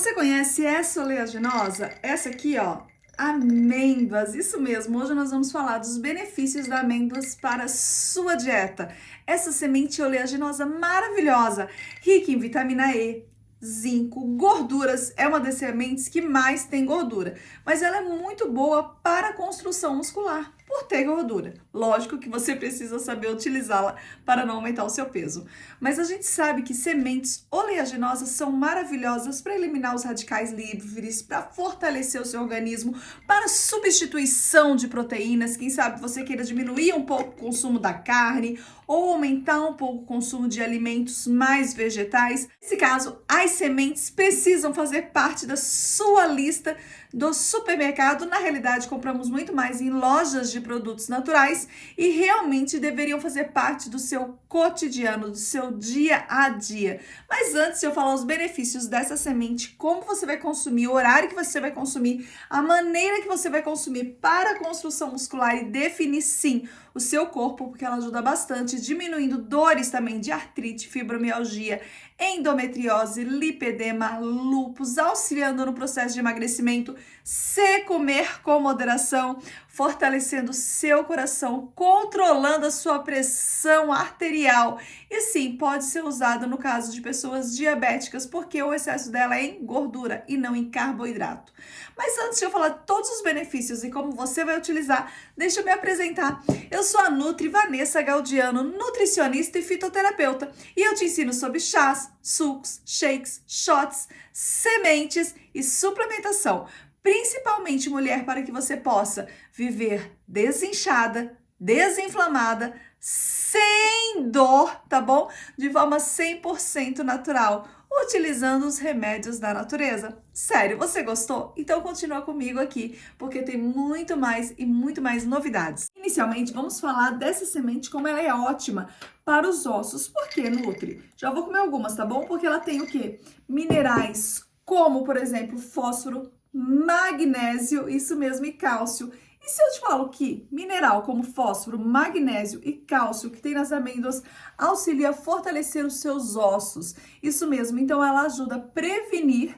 Você conhece essa oleaginosa? Essa aqui, ó, amêndoas, isso mesmo. Hoje nós vamos falar dos benefícios da amêndoas para a sua dieta. Essa semente oleaginosa maravilhosa, rica em vitamina E, zinco, gorduras, é uma das sementes que mais tem gordura, mas ela é muito boa para a construção muscular, por ter gordura. Lógico que você precisa saber utilizá-la para não aumentar o seu peso. Mas a gente sabe que sementes oleaginosas são maravilhosas para eliminar os radicais livres, para fortalecer o seu organismo, para substituição de proteínas. Quem sabe você queira diminuir um pouco o consumo da carne ou aumentar um pouco o consumo de alimentos mais vegetais. Nesse caso, as sementes precisam fazer parte da sua lista do supermercado. Na realidade, compramos muito mais em lojas de produtos naturais e realmente deveriam fazer parte do seu cotidiano, do seu dia a dia. Mas antes de eu falar os benefícios dessa semente, como você vai consumir, o horário que você vai consumir, a maneira que você vai consumir para a construção muscular e definir sim o seu corpo, porque ela ajuda bastante, diminuindo dores também de artrite, fibromialgia, endometriose, lipedema, lúpus, auxiliando no processo de emagrecimento, se comer com moderação, fortalecendo seu coração, controlando a sua pressão arterial. E sim, pode ser usado no caso de pessoas diabéticas, porque o excesso dela é em gordura e não em carboidrato. Mas antes de eu falar todos os benefícios e como você vai utilizar, deixa eu me apresentar. Eu sou a Nutri Vanessa Gaudiano, nutricionista e fitoterapeuta, e eu te ensino sobre chás, sucos, shakes, shots, sementes e suplementação, principalmente mulher, para que você possa viver desinchada, desinflamada, sem dor, tá bom? De forma 100% natural, utilizando os remédios da natureza. Sério, você gostou? Então continua comigo aqui, porque tem muito mais e muito mais novidades. Inicialmente, vamos falar dessa semente, como ela é ótima para os ossos. Por que, Nutri? Já vou comer algumas, tá bom? Porque ela tem o quê? Minerais como, por exemplo, fósforo, magnésio, isso mesmo, e cálcio. E se eu te falo que mineral como fósforo, magnésio e cálcio que tem nas amêndoas auxilia a fortalecer os seus ossos? Isso mesmo, então ela ajuda a prevenir,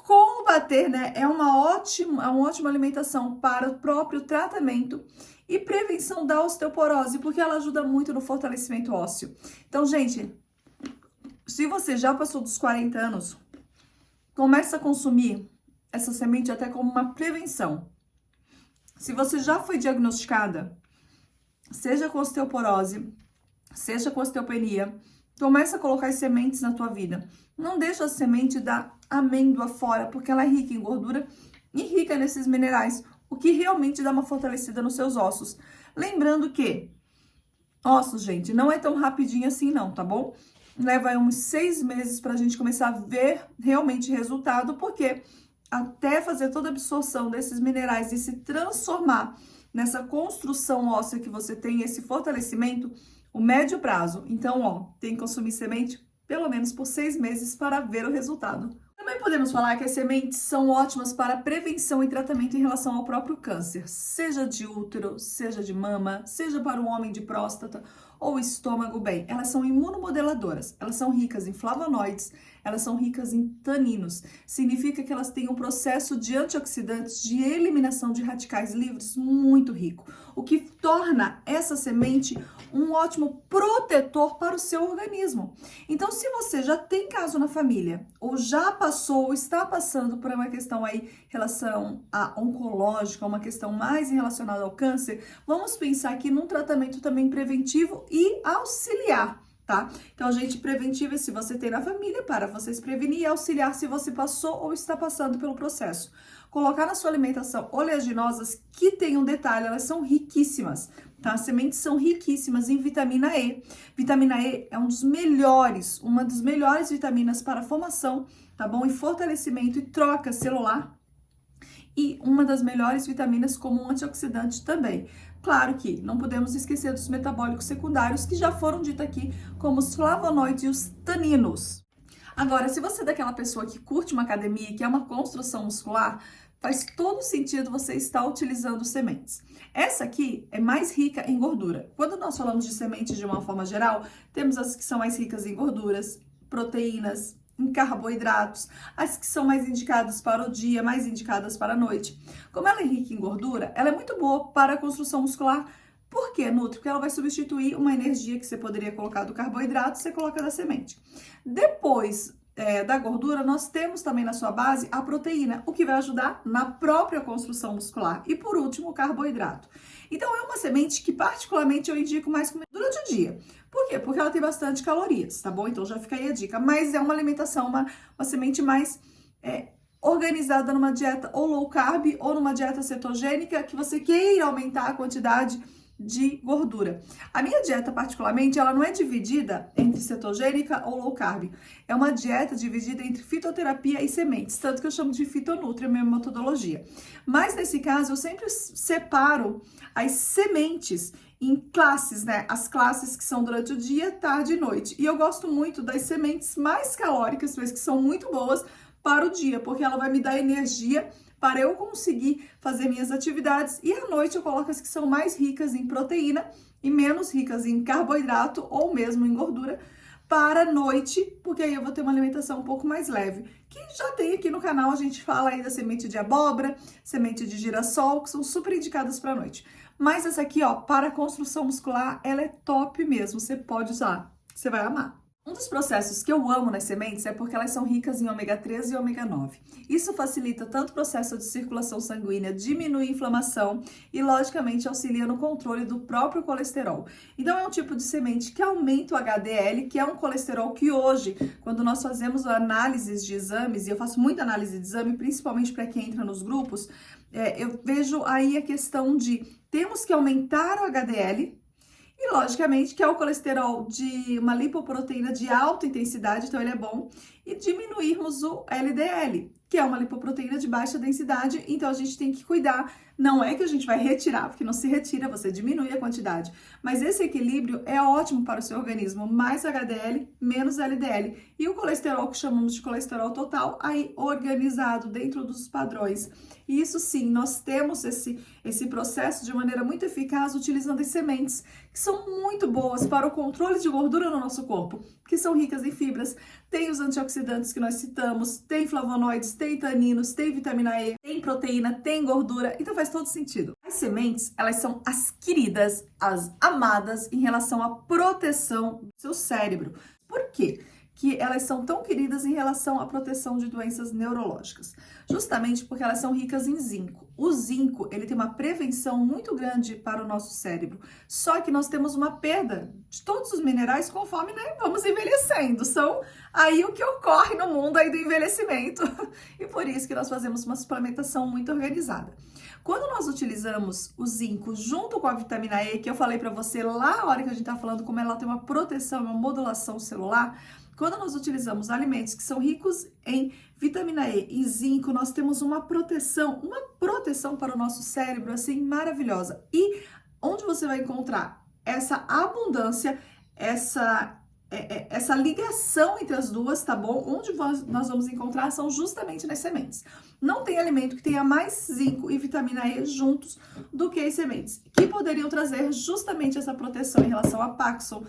combater, né? É uma ótima alimentação para o próprio tratamento e prevenção da osteoporose, porque ela ajuda muito no fortalecimento ósseo. Então, gente, se você já passou dos 40 anos, começa a consumir essa semente até como uma prevenção. Se você já foi diagnosticada, seja com osteoporose, seja com osteopenia, começa a colocar as sementes na tua vida. Não deixa a semente da amêndoa fora, porque ela é rica em gordura e rica nesses minerais, o que realmente dá uma fortalecida nos seus ossos. Lembrando que ossos, gente, não é tão rapidinho assim não, tá bom? Leva aí uns 6 meses pra gente começar a ver realmente resultado, porque até fazer toda a absorção desses minerais e se transformar nessa construção óssea que você tem, esse fortalecimento, o médio prazo. Então, ó, tem que consumir semente pelo menos por 6 meses para ver o resultado. Também podemos falar que as sementes são ótimas para prevenção e tratamento em relação ao próprio câncer, seja de útero, seja de mama, seja para o homem de próstata ou estômago. Bem, elas são imunomodeladoras, elas são ricas em flavonoides, elas são ricas em taninos. Significa que elas têm um processo de antioxidantes, de eliminação de radicais livres muito rico, o que torna essa semente um ótimo protetor para o seu organismo. Então, se você já tem caso na família, ou já passou, ou está passando por uma questão aí em relação a oncológica, uma questão mais relacionada ao câncer, vamos pensar aqui num tratamento também preventivo e auxiliar, tá? Então, gente, preventivo é se você tem na família, para vocês prevenir, e auxiliar se você passou ou está passando pelo processo. Colocar na sua alimentação oleaginosas que tem um detalhe, elas são riquíssimas, tá? As sementes são riquíssimas em vitamina E. Vitamina E é uma das melhores vitaminas para a formação, tá bom? E fortalecimento e troca celular. E uma das melhores vitaminas como um antioxidante também. Claro que não podemos esquecer dos metabólicos secundários que já foram ditos aqui, como os flavonoides e os taninos. Agora, se você é daquela pessoa que curte uma academia, que é uma construção muscular, faz todo sentido você estar utilizando sementes. Essa aqui é mais rica em gordura. Quando nós falamos de sementes de uma forma geral, temos as que são mais ricas em gorduras, proteínas, em carboidratos, as que são mais indicadas para o dia, mais indicadas para a noite. Como ela é rica em gordura, ela é muito boa para a construção muscular. Por que, Nutri? Porque ela vai substituir uma energia que você poderia colocar do carboidrato, você coloca da semente. Depois da gordura, nós temos também na sua base a proteína, o que vai ajudar na própria construção muscular. E por último, o carboidrato. Então, é uma semente que particularmente eu indico mais comer durante o dia. Por quê? Porque ela tem bastante calorias, tá bom? Então já fica aí a dica. Mas é uma alimentação, uma semente mais organizada numa dieta ou low carb ou numa dieta cetogênica que você queira aumentar a quantidade de gordura. A minha dieta, particularmente, ela não é dividida entre cetogênica ou low carb. É uma dieta dividida entre fitoterapia e sementes, tanto que eu chamo de fitonutri, a minha metodologia. Mas nesse caso, eu sempre separo as sementes em classes, né? As classes que são durante o dia, tarde e noite. E eu gosto muito das sementes mais calóricas, mas que são muito boas para o dia, porque ela vai me dar energia para eu conseguir fazer minhas atividades. E à noite eu coloco as que são mais ricas em proteína e menos ricas em carboidrato ou mesmo em gordura para a noite, porque aí eu vou ter uma alimentação um pouco mais leve. Que já tem aqui no canal, a gente fala aí da semente de abóbora, semente de girassol, que são super indicadas para a noite. Mas essa aqui, ó, para construção muscular, ela é top mesmo, você pode usar, você vai amar. Um dos processos que eu amo nas sementes é porque elas são ricas em ômega 3 e ômega 9. Isso facilita tanto o processo de circulação sanguínea, diminui a inflamação e, logicamente, auxilia no controle do próprio colesterol. Então, é um tipo de semente que aumenta o HDL, que é um colesterol que hoje, quando nós fazemos análises de exames, e eu faço muita análise de exame, principalmente para quem entra nos grupos, eu vejo aí a questão de temos que aumentar o HDL, e, logicamente, que é o colesterol de uma lipoproteína de alta intensidade, então ele é bom, e diminuirmos o LDL, que é uma lipoproteína de baixa densidade, então a gente tem que cuidar. Não é que a gente vai retirar, porque não se retira, você diminui a quantidade. Mas esse equilíbrio é ótimo para o seu organismo, mais HDL, menos LDL. E o colesterol, que chamamos de colesterol total, aí organizado dentro dos padrões. E isso sim, nós temos esse processo de maneira muito eficaz utilizando as sementes, que são muito boas para o controle de gordura no nosso corpo, que são ricas em fibras, tem os antioxidantes que nós citamos, tem flavonoides, tem taninos, tem vitamina E, tem proteína, tem gordura, então faz todo sentido. As sementes, elas são as queridas, as amadas em relação à proteção do seu cérebro. Por quê? Que elas são tão queridas em relação à proteção de doenças neurológicas? Justamente porque elas são ricas em zinco. O zinco, ele tem uma prevenção muito grande para o nosso cérebro. Só que nós temos uma perda de todos os minerais conforme, né, vamos envelhecendo. São aí o que ocorre no mundo aí do envelhecimento. E por isso que nós fazemos uma suplementação muito organizada. Quando nós utilizamos o zinco junto com a vitamina E, que eu falei para você lá na hora que a gente tá falando como ela tem uma proteção, uma modulação celular, quando nós utilizamos alimentos que são ricos em vitamina E e zinco, nós temos uma proteção para o nosso cérebro, assim, maravilhosa. E onde você vai encontrar essa abundância, essa ligação entre as duas, tá bom? Onde nós vamos encontrar são justamente nas sementes. Não tem alimento que tenha mais zinco e vitamina E juntos do que as sementes, que poderiam trazer justamente essa proteção em relação a Parkinson,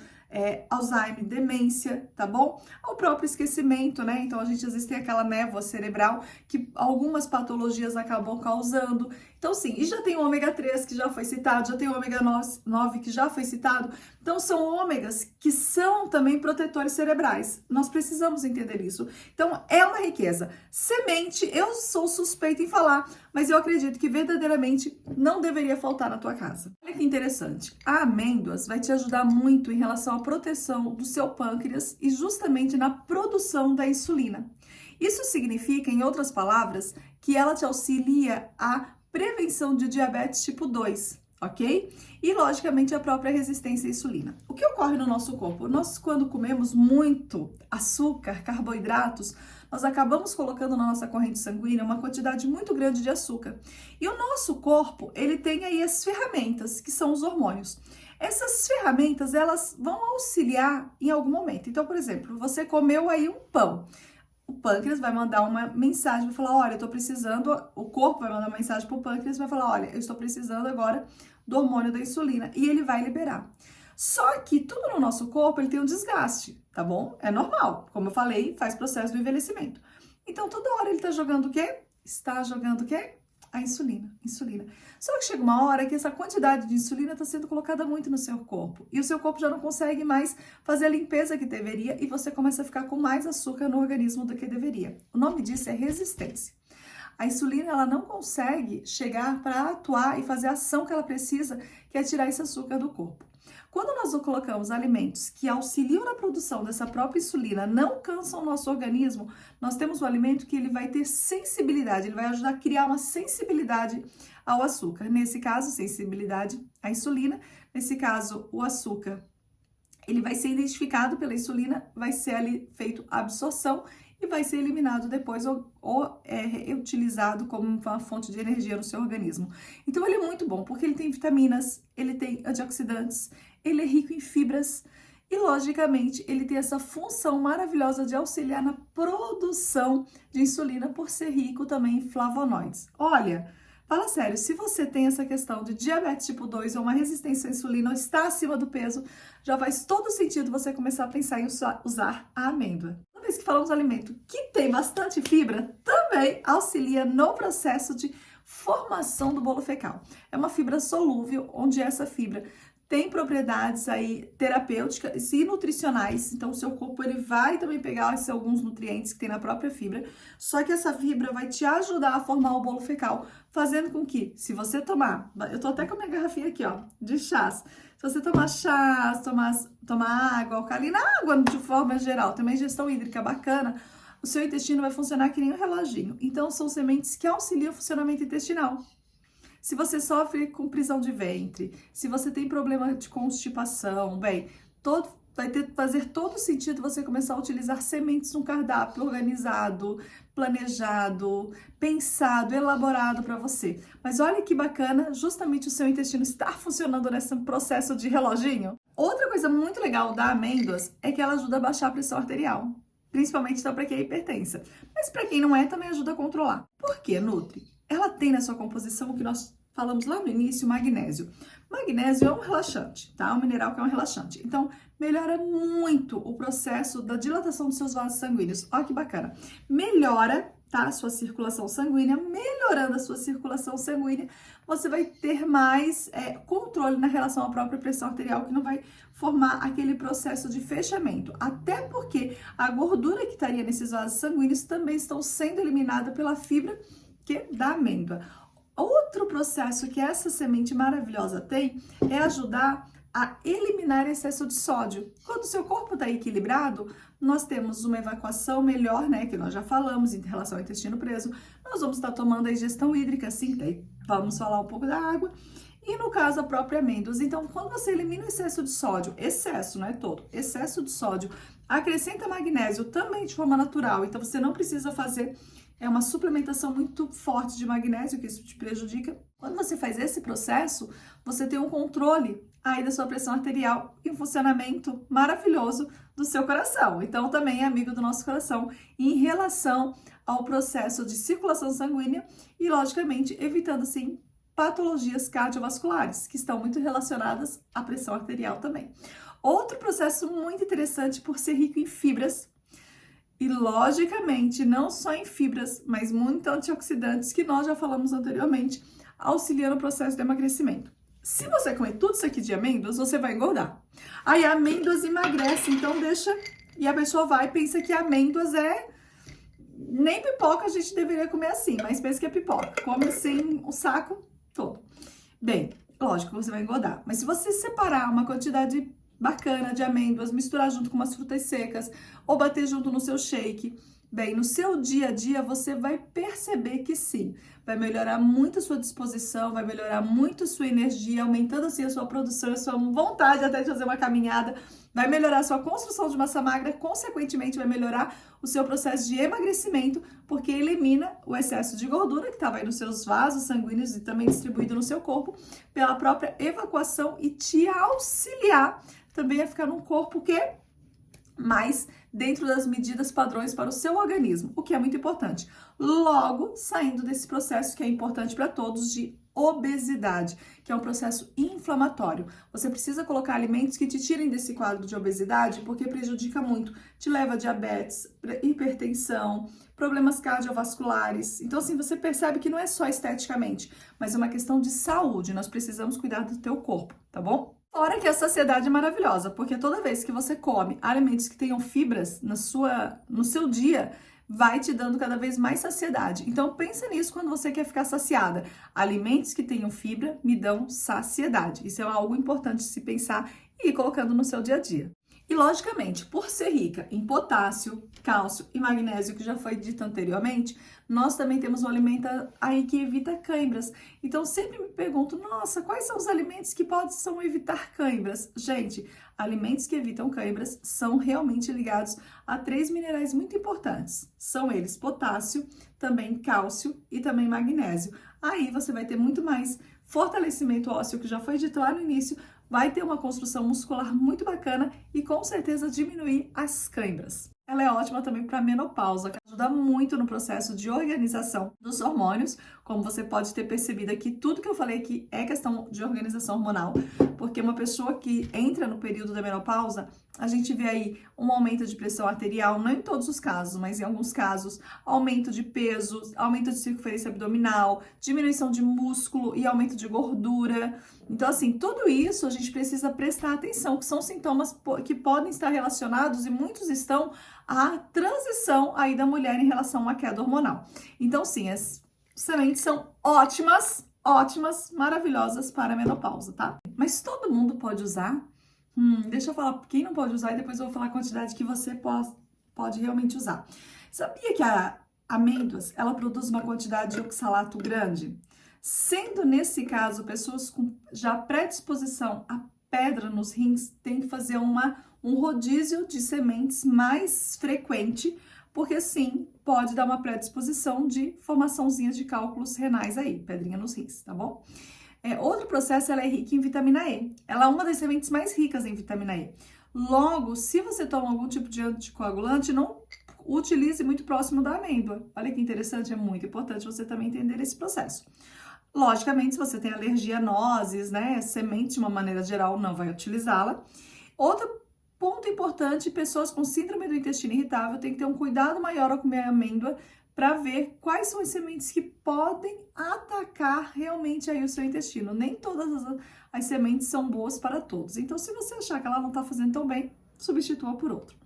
Alzheimer, demência, tá bom? O próprio esquecimento, né? Então a gente às vezes tem aquela névoa cerebral que algumas patologias acabam causando. Então sim, e já tem o ômega 3 que já foi citado, já tem o ômega 9 que já foi citado. Então são ômegas que são também protetores cerebrais. Nós precisamos entender isso. Então é uma riqueza. Semente, eu sou suspeita em falar, mas eu acredito que verdadeiramente não deveria faltar na tua casa. Olha que interessante. A amêndoas vai te ajudar muito em relação à proteção do seu pâncreas e justamente na produção da insulina. Isso significa, em outras palavras, que ela te auxilia a prevenção de diabetes tipo 2, ok? E, logicamente, a própria resistência à insulina. O que ocorre no nosso corpo? Nós, quando comemos muito açúcar, carboidratos, nós acabamos colocando na nossa corrente sanguínea uma quantidade muito grande de açúcar. E o nosso corpo, ele tem aí as ferramentas, que são os hormônios. Essas ferramentas, elas vão auxiliar em algum momento. Então, por exemplo, você comeu aí um pão. O pâncreas vai mandar uma mensagem, vai falar, olha, eu tô precisando, o corpo vai mandar uma mensagem pro pâncreas, vai falar, olha, eu estou precisando agora do hormônio da insulina, e ele vai liberar. Só que tudo no nosso corpo, ele tem um desgaste, tá bom? É normal, como eu falei, faz processo do envelhecimento. Então, toda hora ele tá jogando o quê? Está jogando o quê? A insulina. Só que chega uma hora que essa quantidade de insulina está sendo colocada muito no seu corpo. E o seu corpo já não consegue mais fazer a limpeza que deveria e você começa a ficar com mais açúcar no organismo do que deveria. O nome disso é resistência. A insulina, ela não consegue chegar para atuar e fazer a ação que ela precisa, que é tirar esse açúcar do corpo. Quando nós colocamos alimentos que auxiliam na produção dessa própria insulina, não cansam o nosso organismo, nós temos um alimento que ele vai ter sensibilidade, ele vai ajudar a criar uma sensibilidade ao açúcar. Nesse caso, sensibilidade à insulina. Nesse caso, o açúcar, ele vai ser identificado pela insulina, vai ser ali feito a absorção e vai ser eliminado depois ou reutilizado como uma fonte de energia no seu organismo. Então ele é muito bom, porque ele tem vitaminas, ele tem antioxidantes, ele é rico em fibras e, logicamente, ele tem essa função maravilhosa de auxiliar na produção de insulina por ser rico também em flavonoides. Olha, fala sério, se você tem essa questão de diabetes tipo 2 ou uma resistência à insulina ou está acima do peso, já faz todo sentido você começar a pensar em usar a amêndoa. Toda vez que falamos alimento que tem bastante fibra, também auxilia no processo de formação do bolo fecal. É uma fibra solúvel, onde essa fibra tem propriedades aí terapêuticas e nutricionais, então o seu corpo ele vai também pegar alguns nutrientes que tem na própria fibra, só que essa fibra vai te ajudar a formar o bolo fecal, fazendo com que, se você tomar, eu tô até com a minha garrafinha aqui, ó, de chás, se você tomar chás, tomar água alcalina, água de forma geral, tem uma ingestão hídrica bacana, o seu intestino vai funcionar que nem um reloginho. Então, são sementes que auxiliam o funcionamento intestinal. Se você sofre com prisão de ventre, se você tem problema de constipação, bem, vai fazer todo sentido você começar a utilizar sementes num cardápio organizado, planejado, pensado, elaborado para você. Mas olha que bacana, justamente o seu intestino estar funcionando nesse processo de reloginho. Outra coisa muito legal da amêndoas é que ela ajuda a baixar a pressão arterial, principalmente então para quem é hipertensa. Mas para quem não é, também ajuda a controlar. Por que, Nutri? Ela tem na sua composição o que nós falamos lá no início, magnésio. Magnésio é um relaxante, tá? Um mineral que é um relaxante. Então, melhora muito o processo da dilatação dos seus vasos sanguíneos. Olha que bacana. Melhora, tá? A sua circulação sanguínea. Melhorando a sua circulação sanguínea, você vai ter mais controle na relação à própria pressão arterial, que não vai formar aquele processo de fechamento. Até porque a gordura que estaria nesses vasos sanguíneos também estão sendo eliminada pela fibra da amêndoa. Outro processo que essa semente maravilhosa tem é ajudar a eliminar excesso de sódio. Quando o seu corpo está equilibrado, nós temos uma evacuação melhor, né, que nós já falamos em relação ao intestino preso. Nós vamos estar tomando a ingestão hídrica, sim, daí vamos falar um pouco da água. E no caso, a própria amêndoas. Então, quando você elimina o excesso de sódio, excesso, não é todo, excesso de sódio, acrescenta magnésio também de forma natural, então você não precisa fazer uma suplementação muito forte de magnésio, que isso te prejudica. Quando você faz esse processo, você tem um controle aí da sua pressão arterial e um funcionamento maravilhoso do seu coração. Então, também é amigo do nosso coração em relação ao processo de circulação sanguínea e, logicamente, evitando, assim, patologias cardiovasculares, que estão muito relacionadas à pressão arterial também. Outro processo muito interessante por ser rico em fibras, e, logicamente, não só em fibras, mas muito antioxidantes, que nós já falamos anteriormente, auxiliando o processo de emagrecimento. Se você comer tudo isso aqui de amêndoas, você vai engordar. Aí, amêndoas emagrece, então deixa... E a pessoa vai e pensa que amêndoas nem pipoca a gente deveria comer assim, mas pensa que é pipoca. Come assim o saco todo. Bem, lógico, você vai engordar. Mas se você separar uma quantidade bacana de amêndoas, misturar junto com umas frutas secas ou bater junto no seu shake, bem, no seu dia a dia você vai perceber que sim, vai melhorar muito a sua disposição, vai melhorar muito a sua energia, aumentando assim a sua produção, a sua vontade até de fazer uma caminhada, vai melhorar a sua construção de massa magra, consequentemente vai melhorar o seu processo de emagrecimento, porque elimina o excesso de gordura que estava aí nos seus vasos sanguíneos e também distribuído no seu corpo pela própria evacuação e te auxiliar também a ficar num corpo que é mais dentro das medidas padrões para o seu organismo, o que é muito importante. Logo, saindo desse processo que é importante para todos de obesidade, que é um processo inflamatório. Você precisa colocar alimentos que te tirem desse quadro de obesidade, porque prejudica muito. Te leva a diabetes, hipertensão, problemas cardiovasculares. Então, assim, você percebe que não é só esteticamente, mas é uma questão de saúde. Nós precisamos cuidar do teu corpo, tá bom? Fora que a saciedade é maravilhosa, porque toda vez que você come alimentos que tenham fibras no seu dia, vai te dando cada vez mais saciedade. Então, pensa nisso quando você quer ficar saciada. Alimentos que tenham fibra me dão saciedade. Isso é algo importante de se pensar e ir colocando no seu dia a dia. E, logicamente, por ser rica em potássio, cálcio e magnésio, que já foi dito anteriormente, nós também temos um alimento aí que evita cãibras. Então, sempre me pergunto, nossa, quais são os alimentos que possam evitar cãibras? Gente, alimentos que evitam cãibras são realmente ligados a 3 minerais muito importantes. São eles potássio, também cálcio e também magnésio. Aí você vai ter muito mais fortalecimento ósseo, que já foi dito lá no início, vai ter uma construção muscular muito bacana e com certeza diminuir as cãibras. Ela é ótima também para menopausa, que ajuda muito no processo de organização dos hormônios, como você pode ter percebido aqui, tudo que eu falei aqui é questão de organização hormonal, porque uma pessoa que entra no período da menopausa, a gente vê aí um aumento de pressão arterial, não em todos os casos, mas em alguns casos, aumento de peso, aumento de circunferência abdominal, diminuição de músculo e aumento de gordura. Então, assim, tudo isso a gente precisa prestar atenção, que são sintomas que podem estar relacionados, e muitos estão, à transição aí da mulher em relação a uma queda hormonal. Então, sim, as sementes são ótimas, maravilhosas para a menopausa, tá? Mas todo mundo pode usar? Deixa eu falar quem não pode usar e depois eu vou falar a quantidade que você pode realmente usar. Sabia que a amêndoas, ela produz uma quantidade de oxalato grande? Sendo nesse caso, pessoas com já predisposição a pedra nos rins têm que fazer um rodízio de sementes mais frequente, porque sim, pode dar uma predisposição de formaçãozinha de cálculos renais aí, pedrinha nos rins, tá bom? Outro processo, ela é rica em vitamina E. Ela é uma das sementes mais ricas em vitamina E. Logo, se você toma algum tipo de anticoagulante, não utilize muito próximo da amêndoa. Olha que interessante, é muito importante você também entender esse processo. Logicamente, se você tem alergia a nozes, né, sementes de uma maneira geral, não vai utilizá-la. Outro ponto importante, pessoas com síndrome do intestino irritável têm que ter um cuidado maior ao comer amêndoa para ver quais são as sementes que podem atacar realmente aí o seu intestino. Nem todas as sementes são boas para todos. Então, se você achar que ela não está fazendo tão bem, substitua por outro.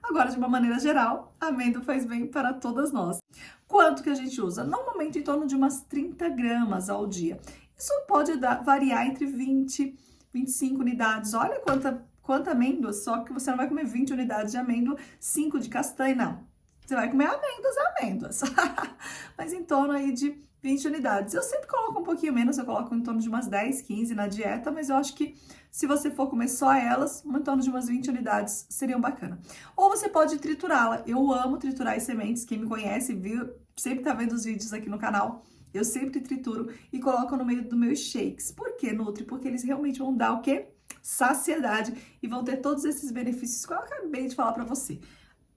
Agora, de uma maneira geral, a amêndoa faz bem para todas nós. Quanto que a gente usa? Normalmente em torno de umas 30 gramas ao dia. Isso pode variar entre 20 e 25 unidades. Olha quanta amêndoa, só que você não vai comer 20 unidades de amêndoa, 5 de castanha, não. Você vai comer amêndoas. Mas em torno aí de 20 unidades. Eu sempre coloco um pouquinho menos, eu coloco em torno de umas 10, 15 na dieta, mas eu acho que se você for comer só elas, em torno de umas 20 unidades seriam bacana. Ou você pode triturá-la. Eu amo triturar as sementes, quem me conhece, viu, sempre tá vendo os vídeos aqui no canal. Eu sempre trituro e coloco no meio dos meus shakes. Por que, Nutri? Porque eles realmente vão dar o quê? Saciedade e vão ter todos esses benefícios que eu acabei de falar pra você.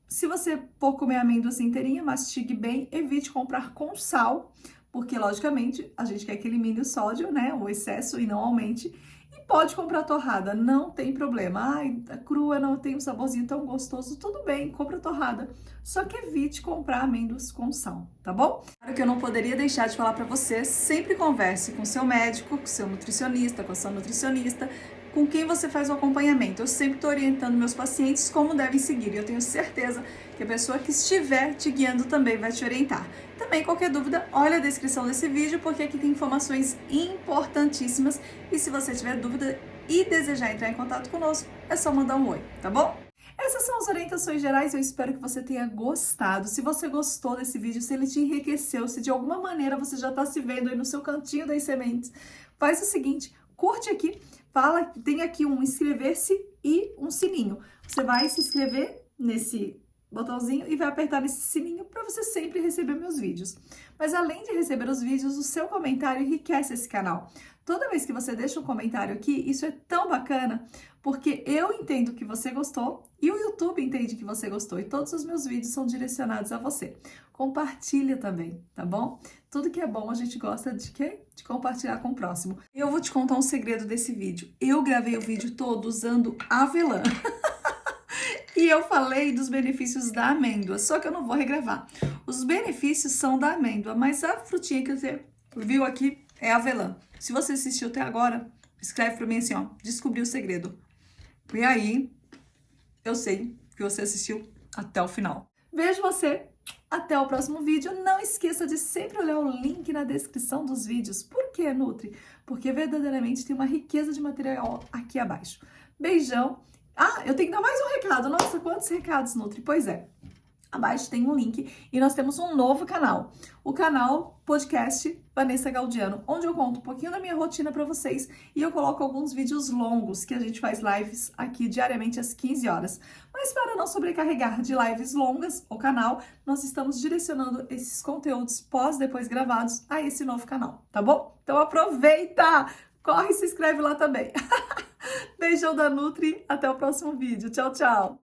Se você for comer amêndoas inteirinha, mastigue bem, evite comprar com sal, porque, logicamente, a gente quer que elimine o sódio, né, o excesso e não aumente. E pode comprar torrada, não tem problema. Ai, a crua não tem um saborzinho tão gostoso, tudo bem, compra torrada. Só que evite comprar amêndoas com sal, tá bom? Claro que eu não poderia deixar de falar para você, sempre converse com seu médico, com seu nutricionista, com a sua nutricionista, com quem você faz o acompanhamento. Eu sempre estou orientando meus pacientes como devem seguir. E eu tenho certeza que a pessoa que estiver te guiando também vai te orientar. Também, qualquer dúvida, olha a descrição desse vídeo, porque aqui tem informações importantíssimas. E se você tiver dúvida e desejar entrar em contato conosco, é só mandar um oi, tá bom? Essas são as orientações gerais, eu espero que você tenha gostado. Se você gostou desse vídeo, se ele te enriqueceu, se de alguma maneira você já está se vendo aí no seu cantinho das sementes, faz o seguinte, curte aqui, tem aqui um inscrever-se e um sininho. Você vai se inscrever nesse botãozinho e vai apertar nesse sininho para você sempre receber meus vídeos. Mas além de receber os vídeos, o seu comentário enriquece esse canal. Toda vez que você deixa um comentário aqui, isso é tão bacana, porque eu entendo que você gostou e o YouTube entende que você gostou e todos os meus vídeos são direcionados a você. Compartilha também, tá bom? Tudo que é bom a gente gosta de quê? De compartilhar com o próximo. Eu vou te contar um segredo desse vídeo. Eu gravei o vídeo todo usando avelã. E eu falei dos benefícios da amêndoa, só que eu não vou regravar. Os benefícios são da amêndoa, mas a frutinha que você viu aqui é avelã. Se você assistiu até agora, escreve pra mim assim, ó, descobri o segredo. E aí, eu sei que você assistiu até o final. Vejo você até o próximo vídeo. Não esqueça de sempre olhar o link na descrição dos vídeos. Por que, Nutri? Porque verdadeiramente tem uma riqueza de material aqui abaixo. Beijão. Ah, eu tenho que dar mais um recado. Nossa, quantos recados, Nutri? Pois é. Abaixo tem um link e nós temos um novo canal. O canal Podcast Vanessa Galdiano, onde eu conto um pouquinho da minha rotina para vocês e eu coloco alguns vídeos longos que a gente faz lives aqui diariamente às 15 horas. Mas para não sobrecarregar de lives longas o canal, nós estamos direcionando esses conteúdos depois gravados a esse novo canal, tá bom? Então aproveita! Corre e se inscreve lá também. Beijão da Nutri, até o próximo vídeo. Tchau, tchau!